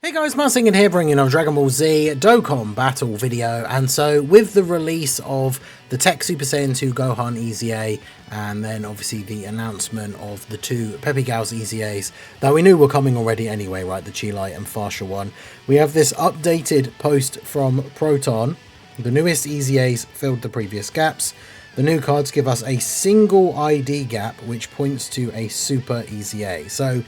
Hey guys, Saiyan here bringing a Dragon Ball Z Dokkan battle video, and so with the release of the Tech Super Saiyan 2 Gohan EZA and then obviously the announcement of the two Peppy Gals EZAs that we knew were coming already anyway, right, the Chi-Light and Farsha one, we have this updated post from Proton. The newest EZAs filled the previous gaps. The new cards give us a single ID gap which points to a Super EZA. So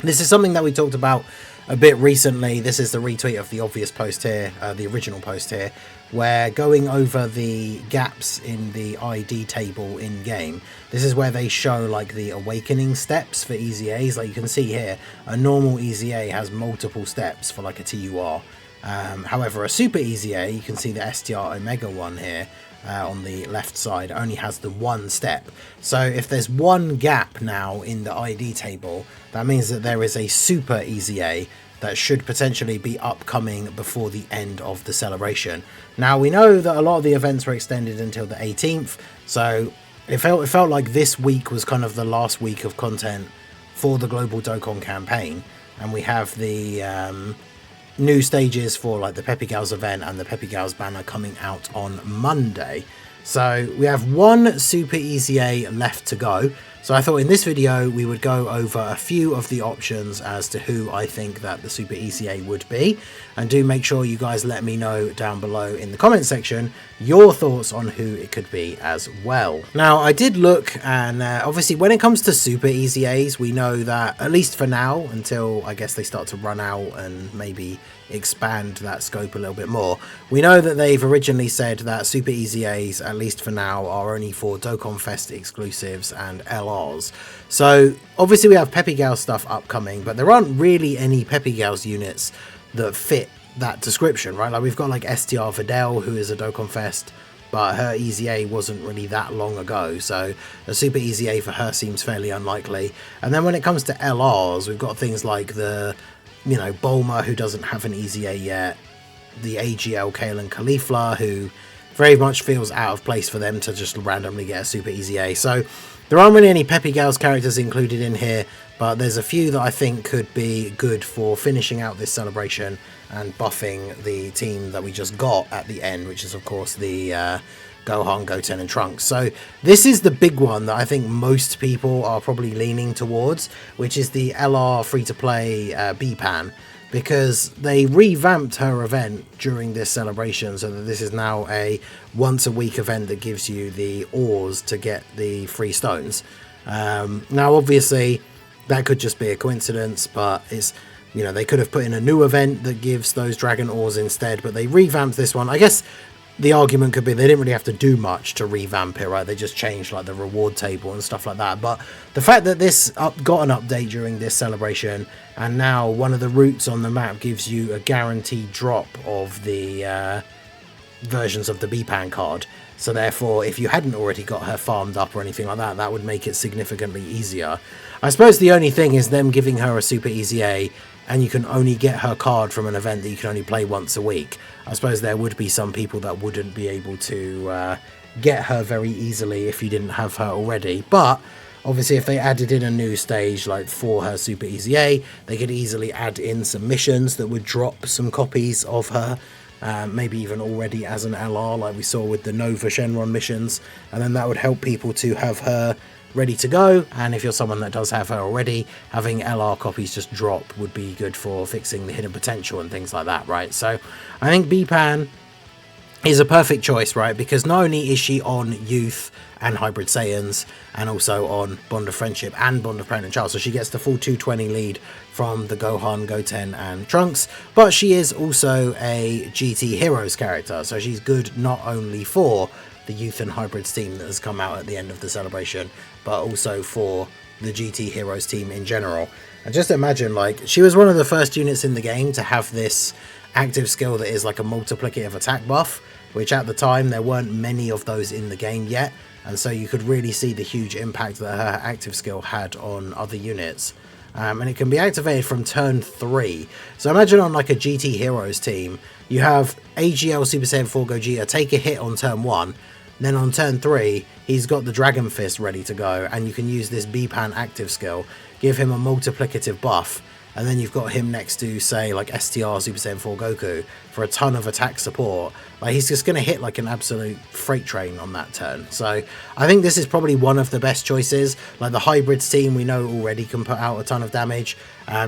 this is something that we talked about a bit recently. This is the retweet of the obvious post here, the original post here, where going over the gaps in the ID table in game, this is where they show like the awakening steps for EZAs. Like you can see here, a normal EZA has multiple steps for like a TUR. However, a Super EZA, you can see the STR Omega one here, on the left side, only has the one step. So if there's one gap now in the ID table, that means that there is a Super EZA that should potentially be upcoming before the end of the celebration. Now we know that a lot of the events were extended until the 18th, so it felt like this week was kind of the last week of content for the Global Dokkan campaign, and we have the new stages for like the Peppy Gals event and the Peppy Gals banner coming out on Monday. So we have one Super EZA left to go. So I thought in this video we would go over a few of the options as to who I think that the Super EZA would be, and do make sure you guys let me know down below in the comment section your thoughts on who it could be as well. Now I did look, and obviously when it comes to Super EZAs, we know that at least for now, until I guess they start to run out and maybe expand that scope a little bit more, we know that they've originally said that Super EZAs, at least for now, are only for Dokkan Fest exclusives and LRs. So obviously we have Peppy Gals stuff upcoming, but there aren't really any Peppy Gals units that fit that description, right? Like we've got like STR Videl, who is a Dokkan Fest, but her EZA wasn't really that long ago, so a Super EZA for her seems fairly unlikely. And then when it comes to LRs, we've got things like the, you know, Bulma, who doesn't have an EZA yet, the AGL Kalen Caulifla, who very much feels out of place for them to just randomly get a Super EZA. So there aren't really any Peppy Gals characters included in here, but there's a few that I think could be good for finishing out this celebration and buffing the team that we just got at the end, which is of course the Gohan, Goten and Trunks. So this is the big one that I think most people are probably leaning towards, which is the LR free-to-play Bee Pan, because they revamped her event during this celebration so that this is now a once-a-week event that gives you the ores to get the free stones. Now obviously that could just be a coincidence, but it's, you know, they could have put in a new event that gives those dragon ores instead, but they revamped this one. I guess the argument could be they didn't really have to do much to revamp it, right? They just changed like the reward table and stuff like that. But the fact that this got an update during this celebration, and now one of the routes on the map gives you a guaranteed drop of the versions of the Bee Pan card. So therefore, if you hadn't already got her farmed up or anything like that, that would make it significantly easier. I suppose the only thing is them giving her a Super EZA, and you can only get her card from an event that you can only play once a week. I suppose there would be some people that wouldn't be able to get her very easily if you didn't have her already. But obviously if they added in a new stage like for her Super EZA, they could easily add in some missions that would drop some copies of her, maybe even already as an LR like we saw with the Nova Shenron missions, and then that would help people to have her ready to go. And if you're someone that does have her already, having LR copies just drop would be good for fixing the hidden potential and things like that, right? So I think Bee Pan is a perfect choice, right? Because not only is she on Youth and Hybrid Saiyans, and also on Bond of Friendship and Bond of Parent and Child, so she gets the full 220 lead from the Gohan, Goten and Trunks, but she is also a GT Heroes character, so she's good not only for the Youth and Hybrids team that has come out at the end of the celebration, but also for the GT Heroes team in general. And just imagine, like, she was one of the first units in the game to have this active skill that is like a multiplicative attack buff, which at the time there weren't many of those in the game yet, and so you could really see the huge impact that her active skill had on other units. And it can be activated from turn 3. So imagine on like a GT Heroes team, you have AGL Super Saiyan 4 Gogeta take a hit on turn 1, then on turn 3 he's got the Dragon Fist ready to go, and you can use this Bee Pan active skill, give him a multiplicative buff, and then you've got him next to, say, like STR Super Saiyan 4 Goku for a ton of attack support, like he's just going to hit like an absolute freight train on that turn. So I think this is probably one of the best choices. Like the hybrids team we know already can put out a ton of damage.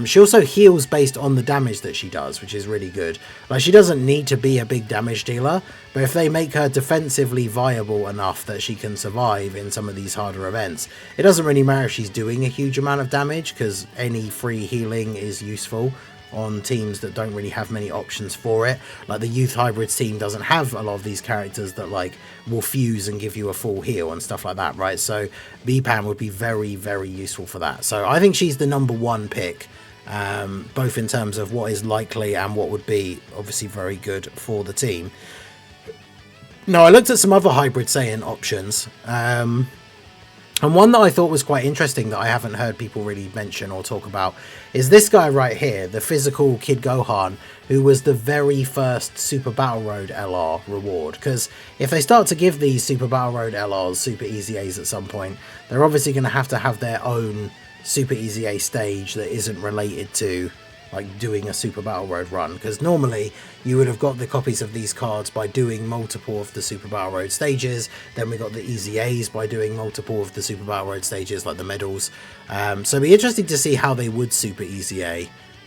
She also heals based on the damage that she does, which is really good. Like she doesn't need to be a big damage dealer, but if they make her defensively viable enough that she can survive in some of these harder events, it doesn't really matter if she's doing a huge amount of damage, because any free healing is useful on teams that don't really have many options for it. Like the youth hybrids team doesn't have a lot of these characters that like will fuse and give you a full heal and stuff like that, right? So Bee Pan would be very, very useful for that. So I think she's the #1 pick, both in terms of what is likely and what would be obviously very good for the team. Now I looked at some other hybrid Saiyan options, and one that I thought was quite interesting that I haven't heard people really mention or talk about is this guy right here, the physical Kid Gohan, who was the very first Super Battle Road LR reward. Because if they start to give these Super Battle Road LRs Super EZAs at some point, they're obviously going to have their own Super EZA stage that isn't related to like doing a Super Battle Road run, because normally you would have got the copies of these cards by doing multiple of the Super Battle Road stages. Then we got the EZAs by doing multiple of the Super Battle Road stages, like the medals. So it'd be interesting to see how they would Super EZA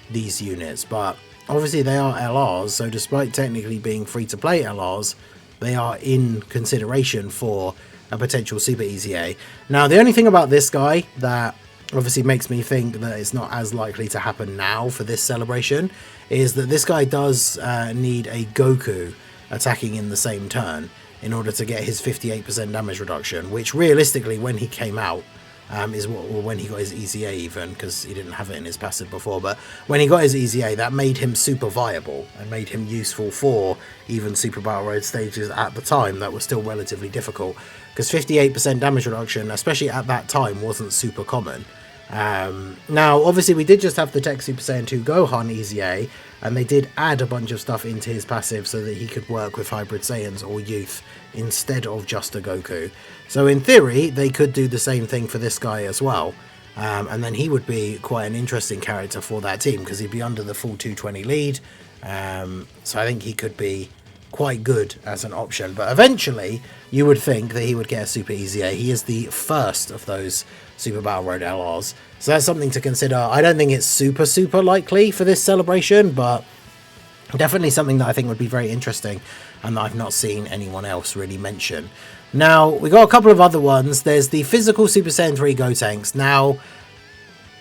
these units, but obviously they are LRs, so despite technically being free-to-play LRs, they are in consideration for a potential Super EZA. Now the only thing about this guy that obviously makes me think that it's not as likely to happen now for this celebration is that this guy does need a Goku attacking in the same turn in order to get his 58% damage reduction, which realistically when he came out is when he got his EZA, even because he didn't have it in his passive before, but when he got his EZA, that made him super viable and made him useful for even Super Battle Road stages at the time that were still relatively difficult, because 58% damage reduction, especially at that time, wasn't super common. Now obviously we did just have the Tech Super Saiyan 2 Gohan EZA, and they did add a bunch of stuff into his passive so that he could work with Hybrid Saiyans or Youth instead of just a Goku. So in theory they could do the same thing for this guy as well, and then he would be quite an interesting character for that team because he'd be under the full 220 lead. So I think he could be quite good as an option, but eventually you would think that he would get a Super EZA. He is the first of those Super Battle Road LRs, so that's something to consider. I don't think it's super likely for this celebration, but definitely something that I think would be very interesting and that I've not seen anyone else really mention. Now we got a couple of other ones. There's the physical Super Saiyan 3 Gotenks. Now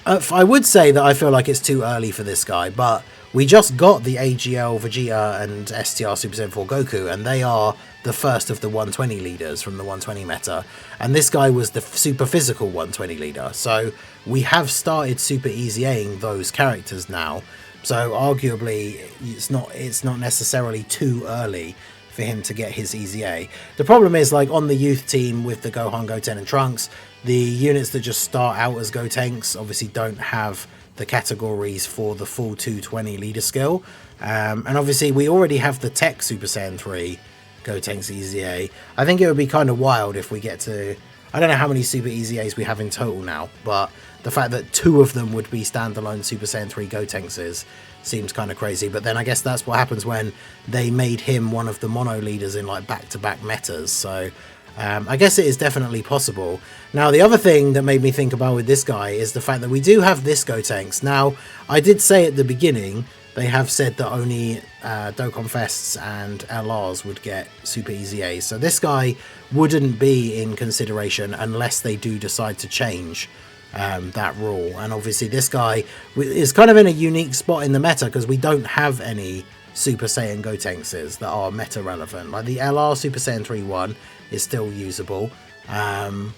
I would say that I feel like it's too early for this guy, but we just got the AGL Vegeta and STR Super Saiyan 4 Goku, and they are the first of the 120 leaders from the 120 meta, and this guy was the super physical 120 leader, so we have started Super EZAing those characters now, so arguably it's not necessarily too early for him to get his EZA. The problem is, like on the youth team with the Gohan, Goten and Trunks, the units that just start out as Gotenks obviously don't have the categories for the full 220 leader skill, and obviously we already have the Tech Super Saiyan 3 Gotenks EZA. I think it would be kind of wild if we get to, I don't know how many Super EZAs we have in total now, but the fact that 2 of them would be standalone Super Saiyan 3 Gotenkses seems kind of crazy. But then I guess that's what happens when they made him one of the mono leaders in like back-to-back metas, so I guess it is definitely possible. Now the other thing that made me think about with this guy is the fact that we do have this Gotenks. Now I did say at the beginning they have said that only Dokkan Fests and LRs would get Super EZAs, so this guy wouldn't be in consideration unless they do decide to change that rule. And obviously this guy is kind of in a unique spot in the meta because we don't have any Super Saiyan Gotenkses that are meta relevant. Like the LR Super Saiyan 3 one is still usable, and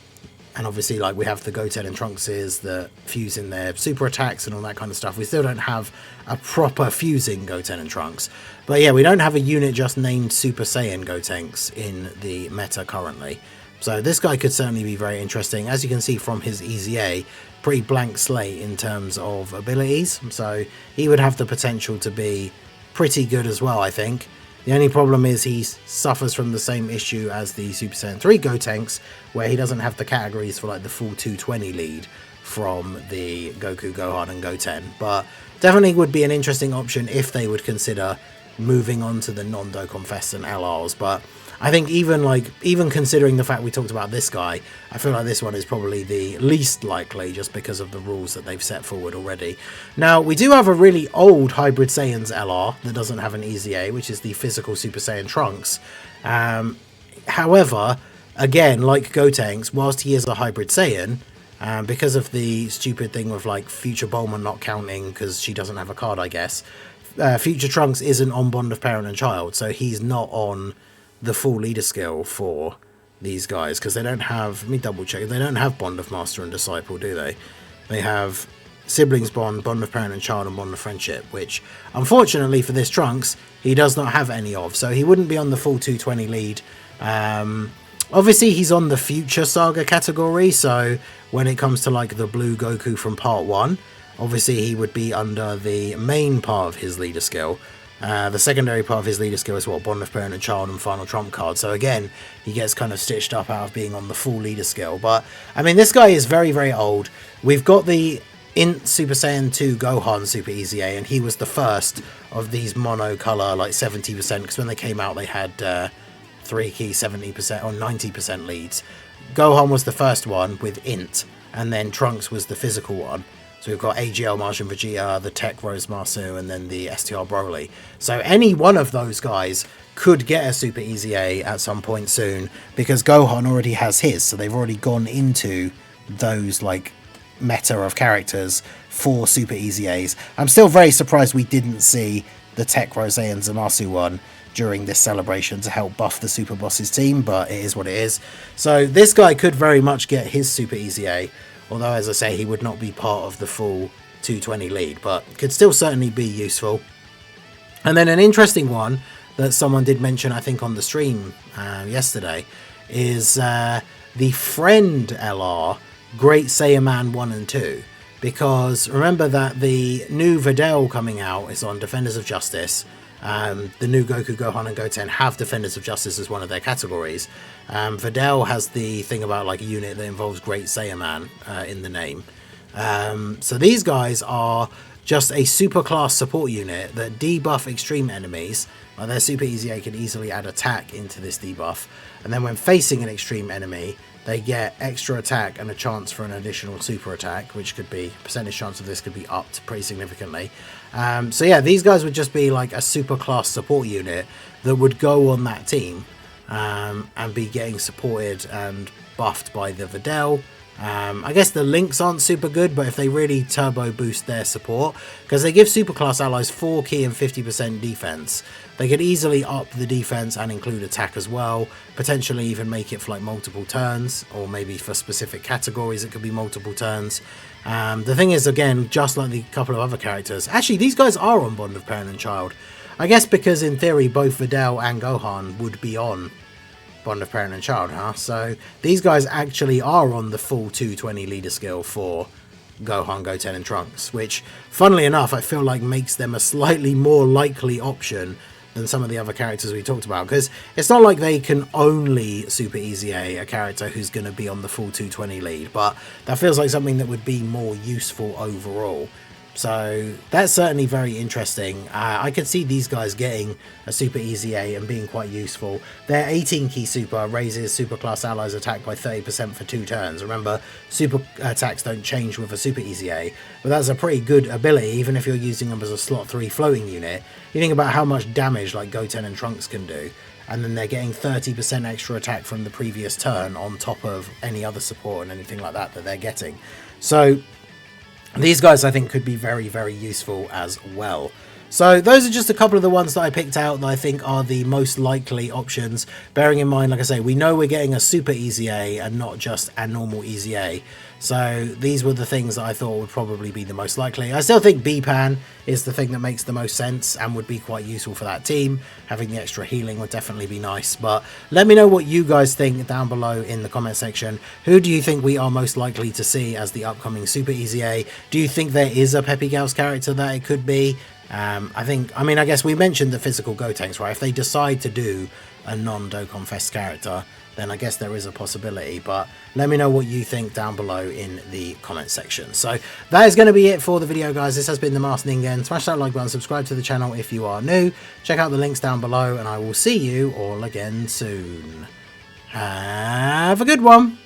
obviously like we have the Goten and Trunkses that fuse in their super attacks and all that kind of stuff. We still don't have a proper fusing Goten and Trunks, but yeah, we don't have a unit just named Super Saiyan Gotenks in the meta currently. So this guy could certainly be very interesting. As you can see from his EZA, pretty blank slate in terms of abilities, so he would have the potential to be pretty good as well, I think. The only problem is he suffers from the same issue as the Super Saiyan 3 Gotenks, where he doesn't have the categories for like the full 220 lead from the Goku, Gohan and Goten, but definitely would be an interesting option if they would consider moving on to the non-Dokkan Fest and LRs. But I think even considering the fact we talked about this guy, I feel like this one is probably the least likely just because of the rules that they've set forward already. Now, we do have a really old Hybrid Saiyans LR that doesn't have an EZA, which is the physical Super Saiyan Trunks. However, again, like Gotenks, whilst he is a Hybrid Saiyan, because of the stupid thing with like Future Bulma not counting because she doesn't have a card, I guess, Future Trunks isn't on Bond of Parent and Child, so he's not on the full leader skill for these guys because they don't have, let me double check, they don't have Bond of Master and Disciple, do they? They have Siblings Bond, Bond of Parent and Child, and Bond of Friendship, which unfortunately for this Trunks, he does not have any of, so he wouldn't be on the full 220 lead. Obviously he's on the Future Saga category, so when it comes to like the Blue Goku from Part 1, obviously he would be under the main part of his leader skill. The secondary part of his leader skill is what? Bond of Parent and Child and Final Trump card. So again, he gets kind of stitched up out of being on the full leader skill. But, I mean, this guy is very, very old. We've got the Int Super Saiyan 2 Gohan Super EZA, and he was the first of these mono-color, like 70%, because when they came out, they had 3 key 70% or 90% leads. Gohan was the first one with Int, and then Trunks was the physical one. So we've got AGL Martian Vegeta, the Tech Rose Marsu, and then the STR Broly. So any one of those guys could get a Super EZA at some point soon, because Gohan already has his, so they've already gone into those like meta of characters for Super EZAs. I'm still very surprised we didn't see the Tech Rose and Zamasu one during this celebration to help buff the Super Bosses team, but it is what it is. So this guy could very much get his Super EZA, although, as I say, he would not be part of the full 220 lead, but could still certainly be useful. And then an interesting one that someone did mention, I think, on the stream yesterday, is the Friend LR, Great Saiyaman 1 and 2. Because remember that the new Videl coming out is on Defenders of Justice. The new Goku, Gohan and Goten have Defenders of Justice as one of their categories. Videl has the thing about like a unit that involves Great Saiyaman in the name. So these guys are just a super class support unit that debuff extreme enemies. Their Super EZA can easily add attack into this debuff, and then when facing an extreme enemy, they get extra attack and a chance for an additional super attack, which could be, percentage chance of this could be upped pretty significantly. So yeah, these guys would just be like a super class support unit that would go on that team and be getting supported and buffed by the Videl. I guess the links aren't super good, but if they really turbo boost their support, because they give superclass allies 4 key and 50% defense, they could easily up the defense and include attack as well, potentially even make it for like multiple turns, or maybe for specific categories it could be multiple turns. The thing is, again, just like the couple of other characters, actually these guys are on Bond of Parent and Child, I guess, because in theory both Videl and Gohan would be on Bond of Parent and Child, huh? So these guys actually are on the full 220 leader skill for Gohan, Goten and Trunks, which, funnily enough, I feel like makes them a slightly more likely option than some of the other characters we talked about, because it's not like they can only Super EZA a character who's going to be on the full 220 lead, but that feels like something that would be more useful overall. So that's certainly very interesting. I could see these guys getting a Super EZA and being quite useful. Their 18 key super raises superclass allies attack by 30% for 2 turns. Remember, super attacks don't change with a Super EZA, but that's a pretty good ability even if you're using them as a slot 3 floating unit. You think about how much damage like Goten and Trunks can do, and then they're getting 30% extra attack from the previous turn on top of any other support and anything like that that they're getting. So these guys, I think, could be very, very useful as well. So those are just a couple of the ones that I picked out that I think are the most likely options. Bearing in mind, like I say, we know we're getting a Super EZA and not just a normal EZA. So these were the things that I thought would probably be the most likely. I still think Bee Pan is the thing that makes the most sense and would be quite useful for that team. Having the extra healing would definitely be nice. But let me know what you guys think down below in the comment section. Who do you think we are most likely to see as the upcoming Super EZA? Do you think there is a Peppy Gals character that it could be? I guess we mentioned the physical Gotenks, right? If they decide to do a non-Dokkan Fest character, then I guess there is a possibility. But let me know what you think down below in the comment section. So that is going to be it for the video, guys. This has been the Master Ningen. Smash that like button, subscribe to the channel if you are new. Check out the links down below, and I will see you all again soon. Have a good one.